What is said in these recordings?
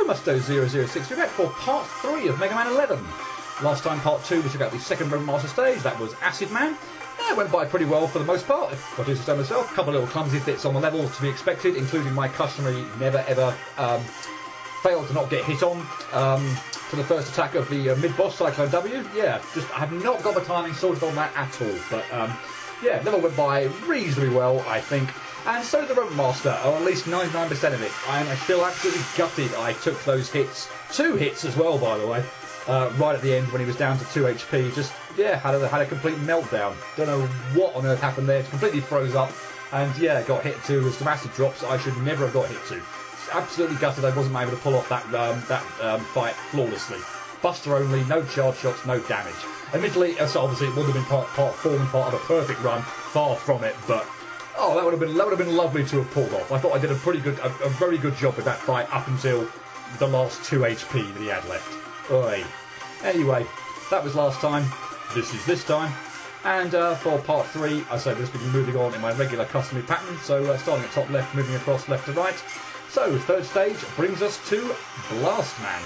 Musto006. We're back for part 3 of Mega Man 11. Last time, part 2, we took out the second Road Master stage. That was Acid Man. It went by pretty well for the most part, if I do so myself. A couple of little clumsy bits on the level to be expected, including my customary never ever fail to not get hit on to the first attack of the mid-boss, Cyclone W. Yeah, just I have not got the timing sorted on that at all. But yeah, level went by reasonably well, I think. And so did the Road Master, or at least 99% of it. I am still absolutely gutted I took those hits. 2 hits as well, by the way. Right at the end when he was down to 2 HP. Just, yeah, had a complete meltdown. Don't know what on earth happened there. It completely froze up. And, yeah, got hit to with some acid drops I should never have got hit to. Absolutely gutted I wasn't able to pull off that fight flawlessly. Buster only, no charge shots, no damage. Admittedly, so obviously it would have been part form and part of a perfect run. Far from it, but... oh, that would have been lovely to have pulled off. I thought I did a very good job with that fight up until the last 2 HP that he had left. Oi. Anyway, that was last time. This is this time. And for part 3, I say we're just going to be moving on in my regular customary pattern. So starting at top left, moving across left to right. So third stage brings us to Blast Man.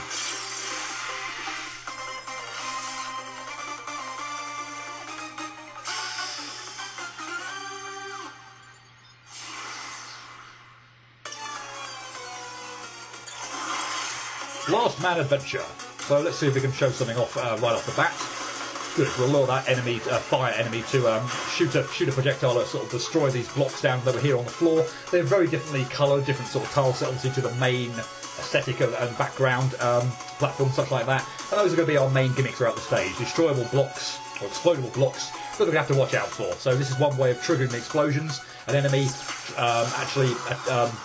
Blast Man Adventure. So let's see if we can show something off right off the bat. Good, we'll lure that enemy, fire enemy to shoot a projectile that sort of destroy these blocks down that were here on the floor. They're very differently coloured, different sort of tile set obviously to the main aesthetic and background platforms, such like that. And those are going to be our main gimmicks throughout the stage. Destroyable blocks, or explodable blocks, that we're going to have to watch out for. So this is one way of triggering the explosions, an enemy actually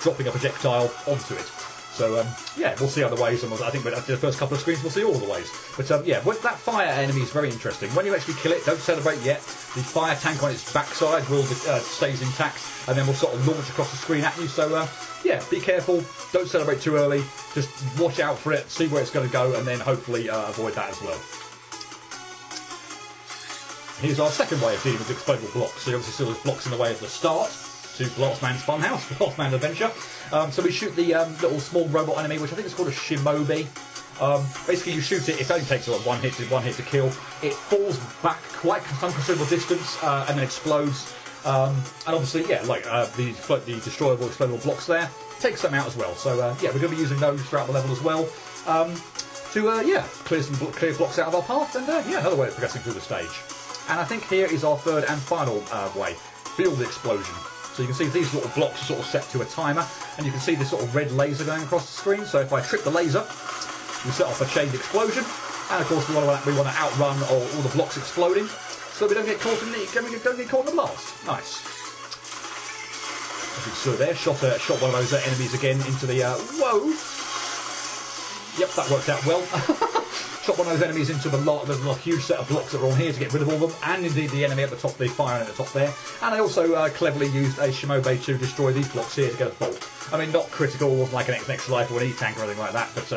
dropping a projectile onto it. So, yeah, we'll see other ways, and I think after the first couple of screens we'll see all the ways. But, yeah, that fire enemy is very interesting. When you actually kill it, don't celebrate yet. The fire tank on its backside will stays intact, and then will sort of launch across the screen at you. So, yeah, be careful. Don't celebrate too early. Just watch out for it, see where it's going to go, and then hopefully avoid that as well. Here's our second way of dealing with explodable blocks. So you obviously see those blocks in the way at the start. To Blast Man's Funhouse, Blast Man Adventure. So we shoot the little small robot enemy, which I think is called a Shimobi. Basically, you shoot it. It only takes one hit to kill. It falls back quite some considerable distance and then explodes. And obviously, yeah, like the destroyable, explodable blocks there takes some out as well. So yeah, we're going to be using those throughout the level as well to yeah clear blocks out of our path. And yeah, another way of progressing through the stage. And I think here is our third and final way: field explosion. So you can see these little blocks are sort of set to a timer, and you can see this sort of red laser going across the screen. So if I trip the laser, we set off a chained explosion, and of course we want to outrun all the blocks exploding, so we don't get caught in the blast. Nice. As you saw there, shot one of those enemies again into the whoa. Yep, that worked out well. Shot one of those enemies into there's a huge set of blocks that are on here to get rid of all of them, and indeed the enemy at the top, the fire at the top there. And I also cleverly used a Shimobi to destroy these blocks here to get a bolt. I mean, not critical, wasn't like an X Life or an E-Tank or anything like that, but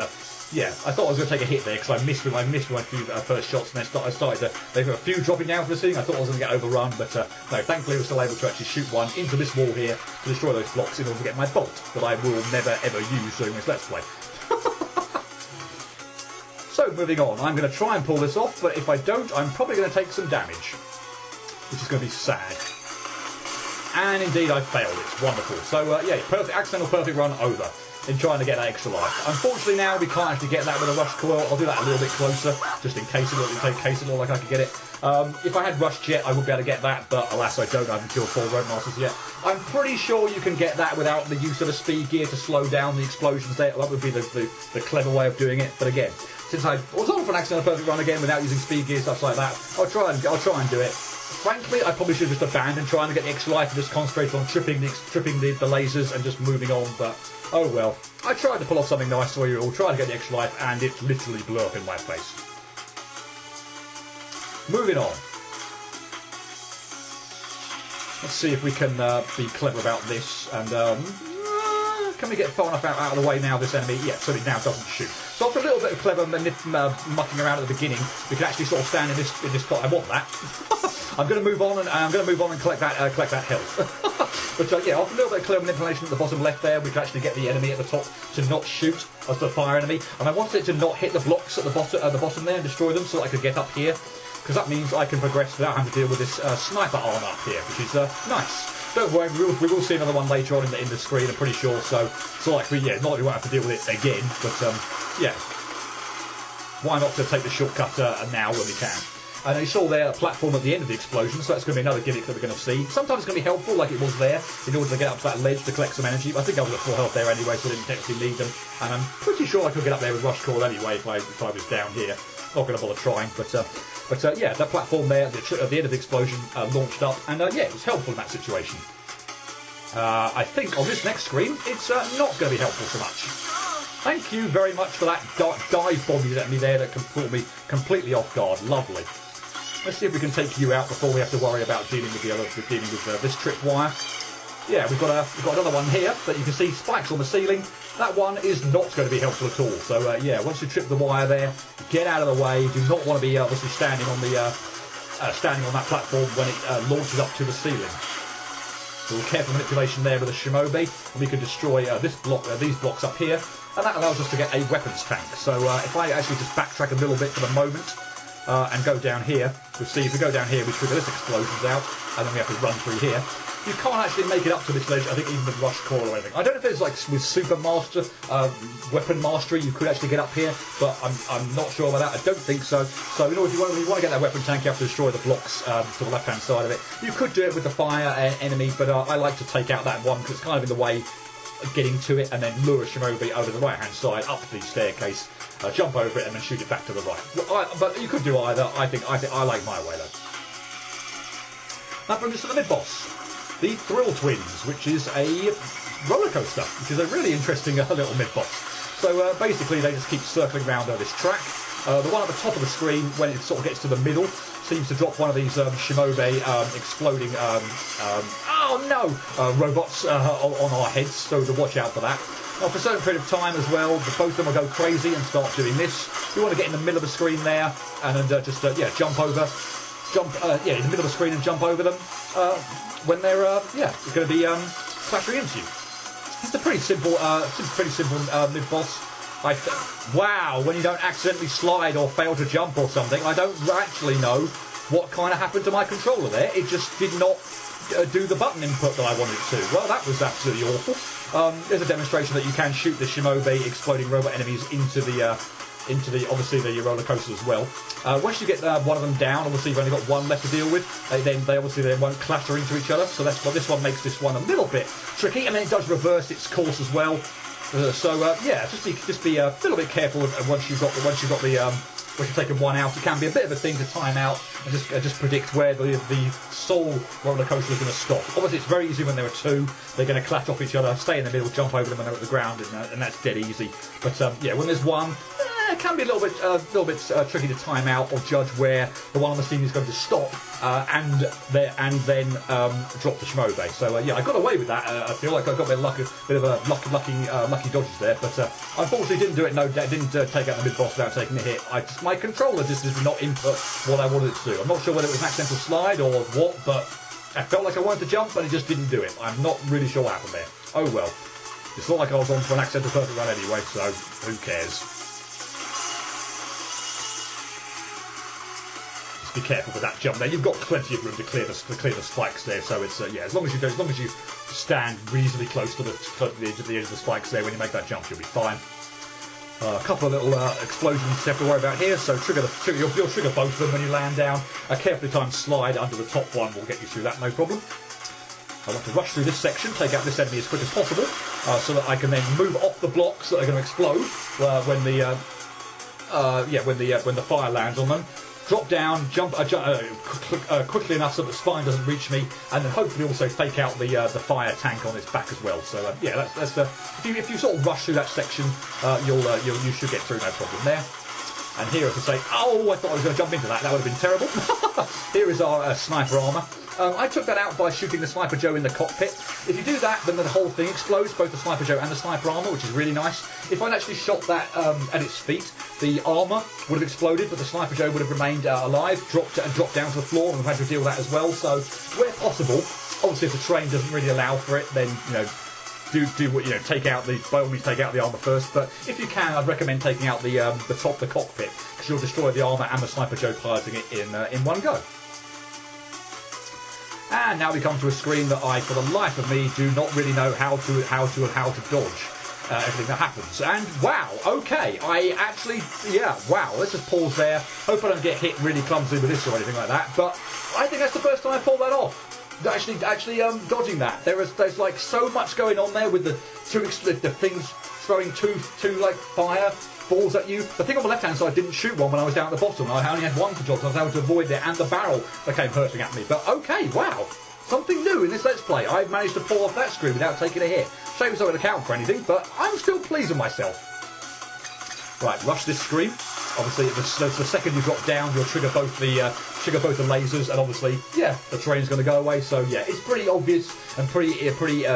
yeah, I thought I was going to take a hit there because I missed my few first shots, and then I started to. There were a few dropping down from the ceiling. I thought I was going to get overrun, but no, thankfully I was still able to actually shoot one into this wall here to destroy those blocks in order to get my bolt that I will never ever use during this Let's Play. So, moving on, I'm going to try and pull this off, but if I don't, I'm probably going to take some damage, which is going to be sad. And indeed, I failed it. Wonderful. So, yeah, accidental perfect run over in trying to get that extra life. Unfortunately, now we can't actually get that with a rush coil. I'll do that a little bit closer, just in case it looked like I could get it. If I had Rush Jet, I would be able to get that, but alas, I don't. I haven't killed 4 Road Masters yet. I'm pretty sure you can get that without the use of a speed gear to slow down the explosions there. That would be the clever way of doing it. But again, since I was on for an accidental perfect run again without using speed gear, stuff like that, I'll try and do it. Frankly, I probably should have just abandoned trying to get the extra life and just concentrate on tripping the lasers and just moving on, but oh well. I tried to pull off something nice for you all, tried to get the extra life, and it literally blew up in my face. Moving on. Let's see if we can be clever about this and Can we get far enough out of the way now, this enemy? Yeah, so it now doesn't shoot. So after a little bit of clever mucking around at the beginning, we can actually sort of stand in this spot. I want that. I'm going to move on and collect that health. But yeah, after a little bit of clever manipulation at the bottom left there, we can actually get the enemy at the top to not shoot as the fire enemy. And I wanted it to not hit the blocks at the bottom there and destroy them, so that I could get up here, because that means I can progress without having to deal with this sniper arm up here, which is nice. Don't worry, we will see another one later on in the screen, I'm pretty sure. So it's likely, yeah, not that we won't have to deal with it again, but yeah, why not to take the shortcut now when we can? And you saw there a platform at the end of the explosion, so that's going to be another gimmick that we're going to see. Sometimes it's going to be helpful, like it was there, in order to get up to that ledge to collect some energy. But I think I was at full health there anyway, so I didn't technically need them. And I'm pretty sure I could get up there with Rush Core anyway if I was down here. Not going to bother trying, but yeah, that platform there at the end of the explosion launched up, and yeah, it was helpful in that situation. I think on this next screen, it's not going to be helpful so much. Thank you very much for that dive bomb you let me there that caught me completely off guard. Lovely. Let's see if we can take you out before we have to worry about dealing with this tripwire. Yeah, we've got another one here that you can see spikes on the ceiling. That one is not going to be helpful at all. So yeah, once you trip the wire there, get out of the way. Do not want to be obviously standing on that platform when it launches up to the ceiling. So careful manipulation there with the Shimobi, and we can destroy these blocks up here, and that allows us to get a weapons tank. So if I actually just backtrack a little bit for the moment and go down here, we'll see if we go down here, we trigger this explosions out, and then we have to run through here. You can't actually make it up to this ledge, I think, even with Rush Core or anything. I don't know if there's, like, with Super Master, Weapon Mastery, you could actually get up here, but I'm not sure about that. I don't think so. So, you know, if you want to get that weapon tank, you have to destroy the blocks to the left-hand side of it. You could do it with the fire enemy, but I like to take out that one, because it's kind of in the way of getting to it, and then lure a Shimobi over the right-hand side, up the staircase, jump over it, and then shoot it back to the right. But you could do either. I think I like my way, though. That brings us to the mid-boss. The Thrill Twins, which is a roller coaster, which is a really interesting little mid-boss. So basically they just keep circling around this track. The one at the top of the screen, when it sort of gets to the middle, seems to drop one of these Shimobi exploding robots on our heads, so to watch out for that. Now, for a certain period of time as well, both of them will go crazy and start doing this. You want to get in the middle of the screen there and just jump in the middle of the screen and jump over them. When they're going to be clattering into you. It's a pretty simple mid-boss. Wow, when you don't accidentally slide or fail to jump or something, I don't actually know what kind of happened to my controller there. It just did not do the button input that I wanted it to. Well, that was absolutely awful. There's a demonstration that you can shoot the Shimobi exploding robot enemies into the obviously the roller coaster as well. Once you get one of them down, obviously you've only got one left to deal with. They obviously won't clatter into each other, so that's why this one makes this one a little bit tricky, and then it does reverse its course as well. Yeah, just be a little bit careful once you've taken one out. It can be a bit of a thing to time out and just predict where the Soul roller coaster is going to stop. Obviously, it's very easy when there are two. They're going to clatter off each other, stay in the middle, jump over them when they're at the ground, and that's dead easy. But yeah, when there's one, it can be a little bit tricky to time out or judge where the one on the scene is going to stop and then drop the Shimobi. So yeah, I got away with that. I feel like I got a bit of a lucky dodges there, but unfortunately didn't do it. No, didn't take out the mid boss without taking a hit. My controller just did not input what I wanted it to do. I'm not sure whether it was an accidental slide or what, but I felt like I wanted to jump, but it just didn't do it. I'm not really sure what happened there. Oh well. It's not like I was on for an accidental perfect run anyway, so who cares? Be careful with that jump there. You've got plenty of room to clear the spikes there, so it's yeah. As long as you stand reasonably close to the edge of the spikes there when you make that jump, you'll be fine. A couple of little explosions you have to worry about here. So you'll trigger both of them when you land down. A carefully timed slide under the top one will get you through that, no problem. I want to rush through this section, take out this enemy as quick as possible, so that I can then move off the blocks that are going to explode when the fire lands on them. Drop down, jump quickly enough so that the spine doesn't reach me, and then hopefully also fake out the fire tank on its back as well. So yeah, that's if you sort of rush through that section, you should get through, no problem there. And here, as I say, oh, I thought I was going to jump into that. That would have been terrible. Here is our sniper armour. I took that out by shooting the Sniper Joe in the cockpit. If you do that, then the whole thing explodes, both the Sniper Joe and the sniper armour, which is really nice. If I'd actually shot that at its feet, the armour would have exploded, but the Sniper Joe would have remained alive, dropped down to the floor, and we've had to deal with that as well. So, where possible, obviously if the terrain doesn't really allow for it, then, you know, do what, you know, by all means take out the armour first, but if you can, I'd recommend taking out the cockpit, because you'll destroy the armour and the Sniper Joe piloting it in one go. And now we come to a screen that I, for the life of me, do not really know how to dodge everything that happens. And wow, okay, wow. Let's just pause there. Hope I don't get hit really clumsily with this or anything like that. But I think that's the first time I pulled that off. Actually, dodging that. There's like so much going on there with the things throwing two like fire balls at you. The thing on the left-hand side didn't shoot one when I was down at the bottom. I only had one to dodge, so I was able to avoid it, and the barrel became hurting at me. But okay, wow, something new in this Let's Play. I've managed to pull off that screen without taking a hit. Shame it's not going to count for anything, but I'm still pleased with myself. Right, rush this screen. Obviously, the second you drop down, you'll trigger both the lasers, and obviously, yeah, the terrain's going to go away. So yeah, it's pretty obvious and pretty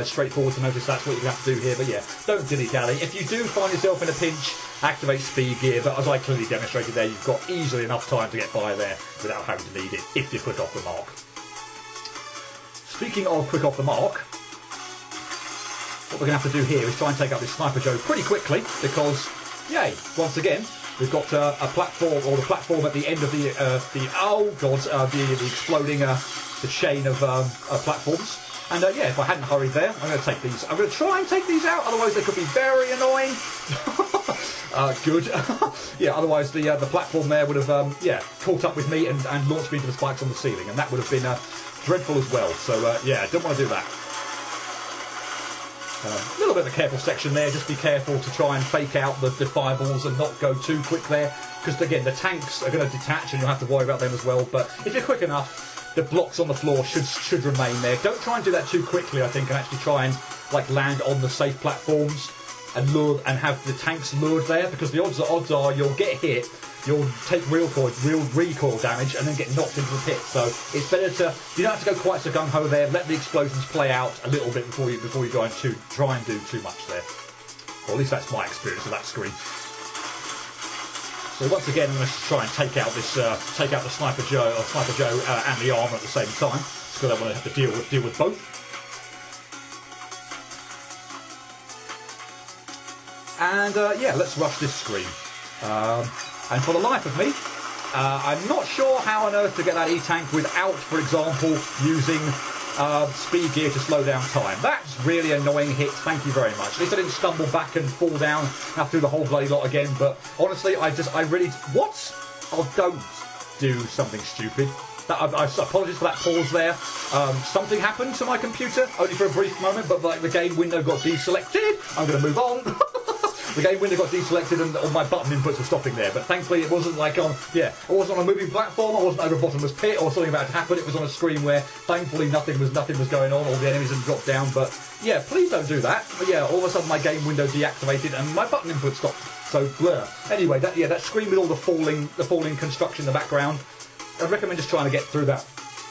straightforward to notice that's what you're going to have to do here. But yeah, don't dilly-dally. If you do find yourself in a pinch, activate speed gear. But as I clearly demonstrated there, you've got easily enough time to get by there without having to need it if you're quick off the mark. Speaking of quick off the mark, what we're going to have to do here is try and take out this Sniper Joe pretty quickly because, yay, once again, we've got a platform, or the platform at the end of the exploding the chain of platforms. And yeah, if I hadn't hurried there, I'm going to take these. I'm going to try and take these out, otherwise they could be very annoying. Good. Yeah, otherwise the platform there would have caught up with me and launched me into the spikes on the ceiling, and that would have been dreadful as well. So yeah, don't want to do that. A little bit of a careful section there, just be careful to try and fake out the fireballs and not go too quick there, because again the tanks are going to detach and you'll have to worry about them as well. But if you're quick enough, the blocks on the floor should remain there. Don't try and do that too quickly, I think, and actually try and like land on the safe platforms and have the tanks lured there, because the odds are you'll get hit, you'll take real recoil damage, and then get knocked into the pit. So it's better you don't have to go quite so gung ho there. Let the explosions play out a little bit before you try and do too much there. Or at least that's my experience of that screen. So once again, I'm going to try and take out the Sniper Joe and the armour at the same time, because I want to have to deal with both. And yeah, let's rush this screen. And for the life of me, I'm not sure how on earth to get that E-Tank without, for example, using speed gear to slow down time. That's really annoying hit, thank you very much. At least I didn't stumble back and fall down, have to do the whole bloody lot again, but honestly, don't do something stupid. Apologies for that pause there. Something happened to my computer, only for a brief moment, but like the game window got deselected. I'm going to move on. The game window got deselected and all my button inputs were stopping there, but thankfully it wasn't like I wasn't on a moving platform, I wasn't over a bottomless pit or something about to happen. It was on a screen where thankfully nothing was going on, all the enemies had dropped down. But yeah, please don't do that. But yeah, all of a sudden my game window deactivated and my button input stopped. So blur. Anyway, that screen with all the falling construction in the background, I'd recommend just trying to get through that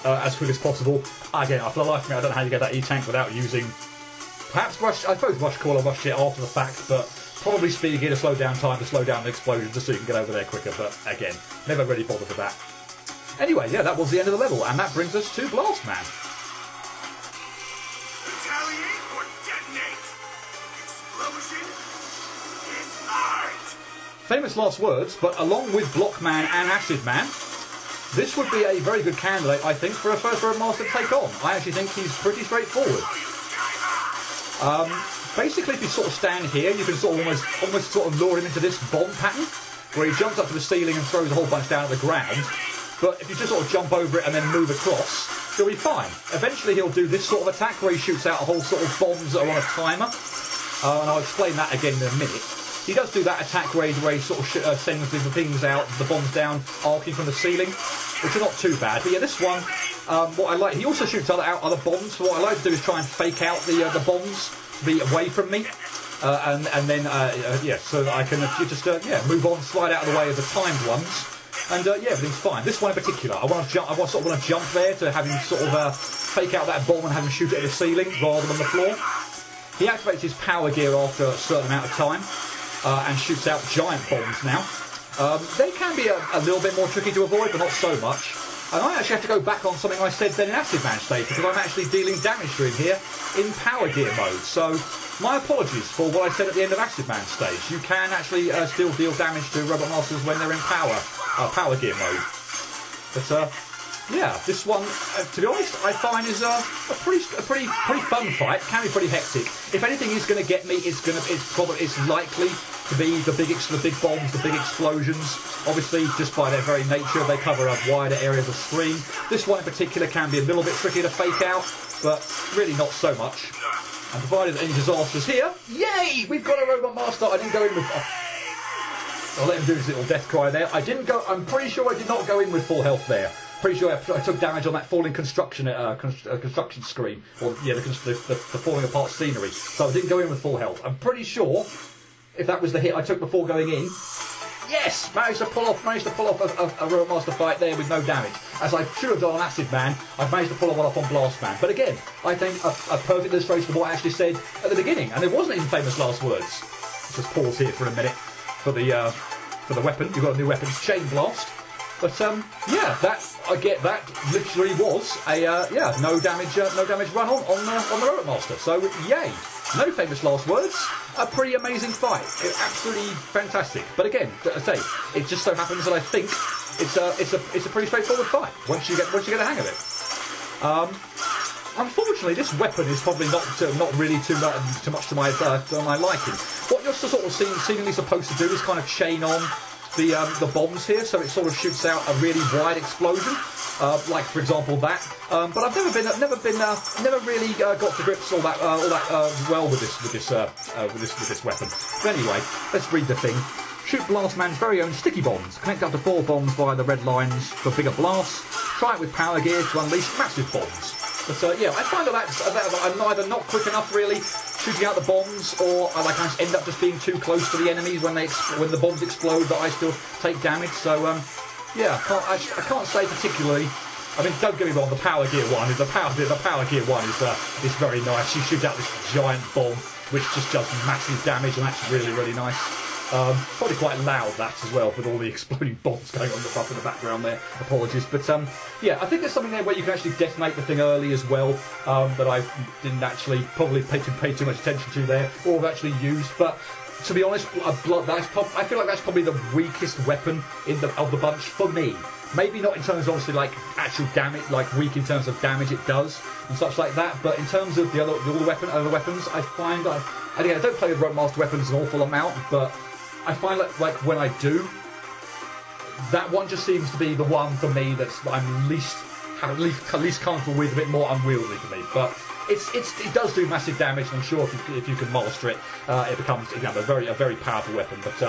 as quick as possible. Again, for the life of me, I don't know how you get that E-Tank without using perhaps rush call or rush it after the fact, but probably speed gear to slow down time, to slow down the explosion, just so you can get over there quicker. But again, never really bothered with that. Anyway, yeah, that was the end of the level, and that brings us to Blast Man. Retaliate or detonate. Explosion is art. Famous last words, but along with Blockman and Acid Man, this would be a very good candidate, I think, for a first Roadmaster to take on. I actually think he's pretty straightforward. Basically, if you sort of stand here, you can sort of almost sort of lure him into this bomb pattern, where he jumps up to the ceiling and throws a whole bunch down at the ground. But if you just sort of jump over it and then move across, he'll be fine. Eventually, he'll do this sort of attack where he shoots out a whole sort of bombs that are on a timer. And I'll explain that again in a minute. He does do that attack where he sort of sends the things out, the bombs down, arcing from the ceiling, which are not too bad. But yeah, this one, what I like, he also shoots out other bombs. So what I like to do is try and fake out the bombs to be away from me, and then so that I can just move on, slide out of the way of the timed ones, And yeah, everything's fine. This one in particular, I want to jump. I sort of want to jump there to have him sort of fake out that bomb and have him shoot it at the ceiling rather than the floor. He activates his power gear after a certain amount of time and shoots out giant bombs now. They can be a little bit more tricky to avoid, but not so much. And I actually have to go back on something I said then in Acid Man stage, because I'm actually dealing damage to him here in power gear mode. So my apologies for what I said at the end of Acid Man stage. You can actually still deal damage to Robot Masters when they're in power gear mode. But yeah, this one, to be honest, I find is a pretty fun fight. Can be pretty hectic. If anything is going to get me, it's likely to be the big bombs, the big explosions. Obviously, just by their very nature, they cover a wider area of the screen. This one in particular can be a little bit tricky to fake out, but really not so much. And provided any disasters here, yay! We've got a Robot Master. I didn't go in with. I'll let him do his little death cry there. I didn't go. I'm pretty sure I did not go in with full health there. Pretty sure I took damage on that falling construction screen, or yeah, the falling apart scenery. So I didn't go in with full health. I'm pretty sure if that was the hit I took before going in. Yes, managed to pull off a Robot Master fight there with no damage. As I should have done on Acid Man, I've managed to pull one off on Blast Man. But again, I think a perfect illustration of what I actually said at the beginning, and it wasn't even famous last words. Let's just pause here for a minute for the weapon. You've got a new weapon, Chain Blast. But yeah, that literally was a no damage run on the Robot Master. So yay, no famous last words. A pretty amazing fight, absolutely fantastic. But again, as I say, it just so happens that I think it's a pretty straightforward fight once you get the hang of it. Unfortunately, this weapon is probably not really too much to my liking. What you're sort of seemingly supposed to do is kind of chain on the bombs here, so it sort of shoots out a really wide explosion, like for example that. But I've never really got to grips all that well with this weapon. But anyway, let's read the thing. Shoot Blast Man's very own sticky bombs. Connect up to 4 bombs via the red lines for bigger blasts. Try it with power gear to unleash massive bombs. But yeah, I find that I'm either not quick enough really shooting out the bombs, or I end up just being too close to the enemies when the bombs explode that I still take damage. So yeah, I can't say particularly. I mean, don't get me wrong, the power gear one is very nice. You shoot out this giant bomb which just does massive damage, and that's really, really nice. Probably quite loud, that as well, with all the exploding bombs going on up in the background there. Apologies. But yeah, I think there's something there where you can actually detonate the thing early as well, that I didn't actually probably pay too much attention to there, or have actually used. But to be honest, I feel like that's probably the weakest weapon of the bunch for me. Maybe not in terms of obviously like actual damage, like weak in terms of damage it does and such like that, but in terms of the other weapons, I find I don't play with Robot Master weapons an awful amount, but I find like when I do, that one just seems to be the one for me that's I'm least comfortable with, a bit more unwieldy for me. But it does do massive damage, and I'm sure if you can master it, it becomes a very powerful weapon. But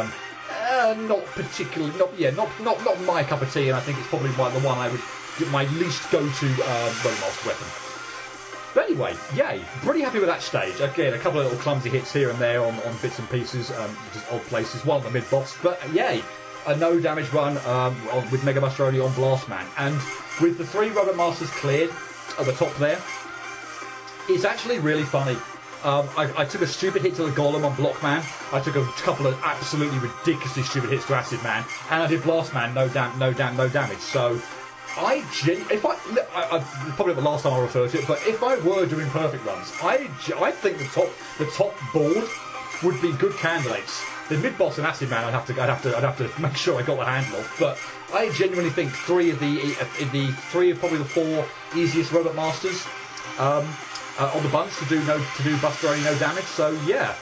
not particularly, not my cup of tea, and I think it's probably the one I would get my least go-to Robot Master weapon. But anyway, yay, pretty happy with that stage. Again, a couple of little clumsy hits here and there on bits and pieces, just odd places, one on the mid-boss, but yay, a no damage run with Mega Buster only on Blast Man. And with the 3 Robot Masters cleared at the top there, it's actually really funny. I took a stupid hit to the Golem on Block Man. I took a couple of absolutely ridiculously stupid hits to Acid Man, and I did Blast Man, no damage. So I probably the last time I referred to it, but if I were doing perfect runs, I think the top board would be good candidates. The mid boss and Acid Man, I'd have to make sure I got the handle of. But I genuinely think 3 of probably the 4 easiest Robot Masters on the bunch to do Buster only no damage. So yeah,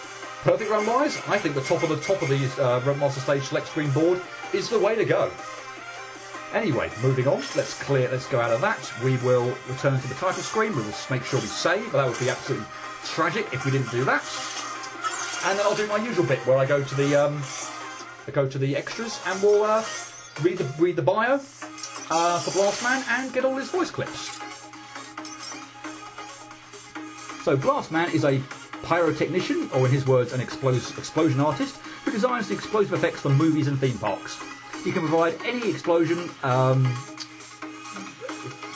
perfect run wise, I think the top of these Robot Master stage select screen board is the way to go. Anyway, moving on, let's go out of that. We will return to the title screen. We will make sure we save, but that would be absolutely tragic if we didn't do that. And then I'll do my usual bit where I go to the extras, and we'll read the bio for Blast Man and get all his voice clips. So Blast Man is a pyrotechnician, or in his words, an explosion artist, who designs the explosive effects for movies and theme parks. You can provide any explosion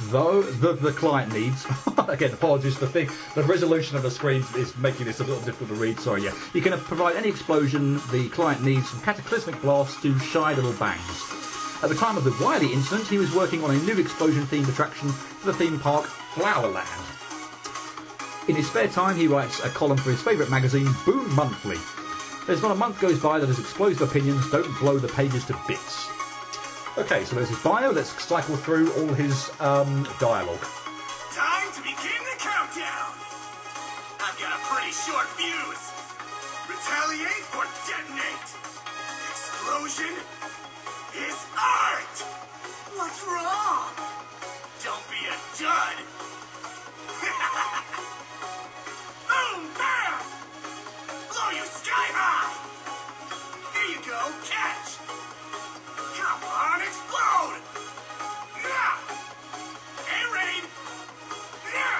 though the client needs. Again, apologies for the resolution of the screen is making this a little difficult to read. Sorry, yeah. You can provide any explosion the client needs, from cataclysmic blasts to shy little bangs. At the time of the Wily incident, he was working on a new explosion-themed attraction for the theme park Flowerland. In his spare time, he writes a column for his favourite magazine, Boom Monthly. There's not a month goes by that his explosive opinions don't blow the pages to bits. Okay, so there's his bio. Let's cycle through all his dialogue. Time to begin the countdown. I've got a pretty short fuse. Retaliate or detonate. Explosion is art. What's wrong? Don't be a dud. Boom, bam. Blow you sky high. Here you go, catch. Come on, explode! Yeah! Air raid! Yeah!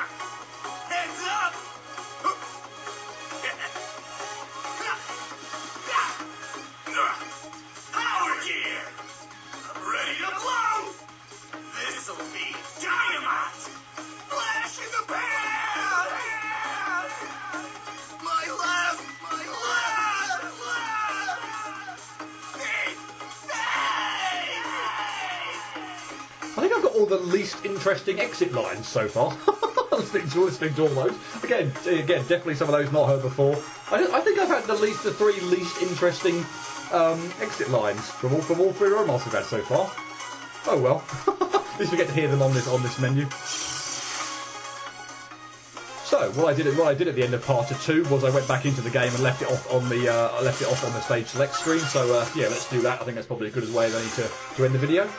Heads up! Power gear! I'm ready to blow! This'll be dynamite! Flash in the pan! My left! My left! I think I've got all the least interesting exit lines so far. listening to all those. Again, definitely some of those not heard before. I think I've had the three least interesting exit lines from all three Roadmasters we've had so far. Oh well. At least we get to hear them on this menu. So what I did at the end of part 2 was I went back into the game and left it off on the stage select screen. So yeah, let's do that. I think that's probably as good a way as any to end the video.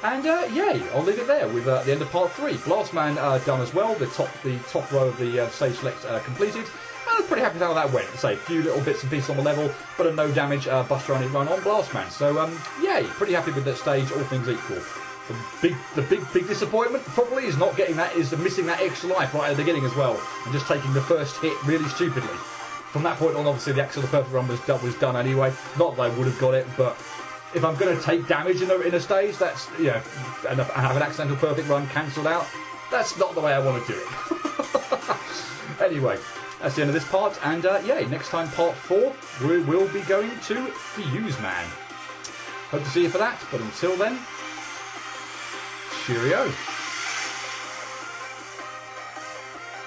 And yay, I'll leave it there with the end of part 3. Blastman done as well. The top row of the stage select completed. I'm pretty happy with how that went. Say a few little bits and pieces on the level, but a no damage Buster Only run on Blastman. So yay, pretty happy with that stage, all things equal. The big disappointment probably is missing that extra life right at the beginning as well, and just taking the first hit really stupidly. From that point on, obviously the Axel the Perfect Run was done anyway. Not that I would have got it, but if I'm going to take damage in a stage, that's and have an accidental perfect run cancelled out. That's not the way I want to do it. Anyway, that's the end of this part, and yeah, next time part 4 we will be going to Fuse Man. Hope to see you for that, but until then. Cheerio.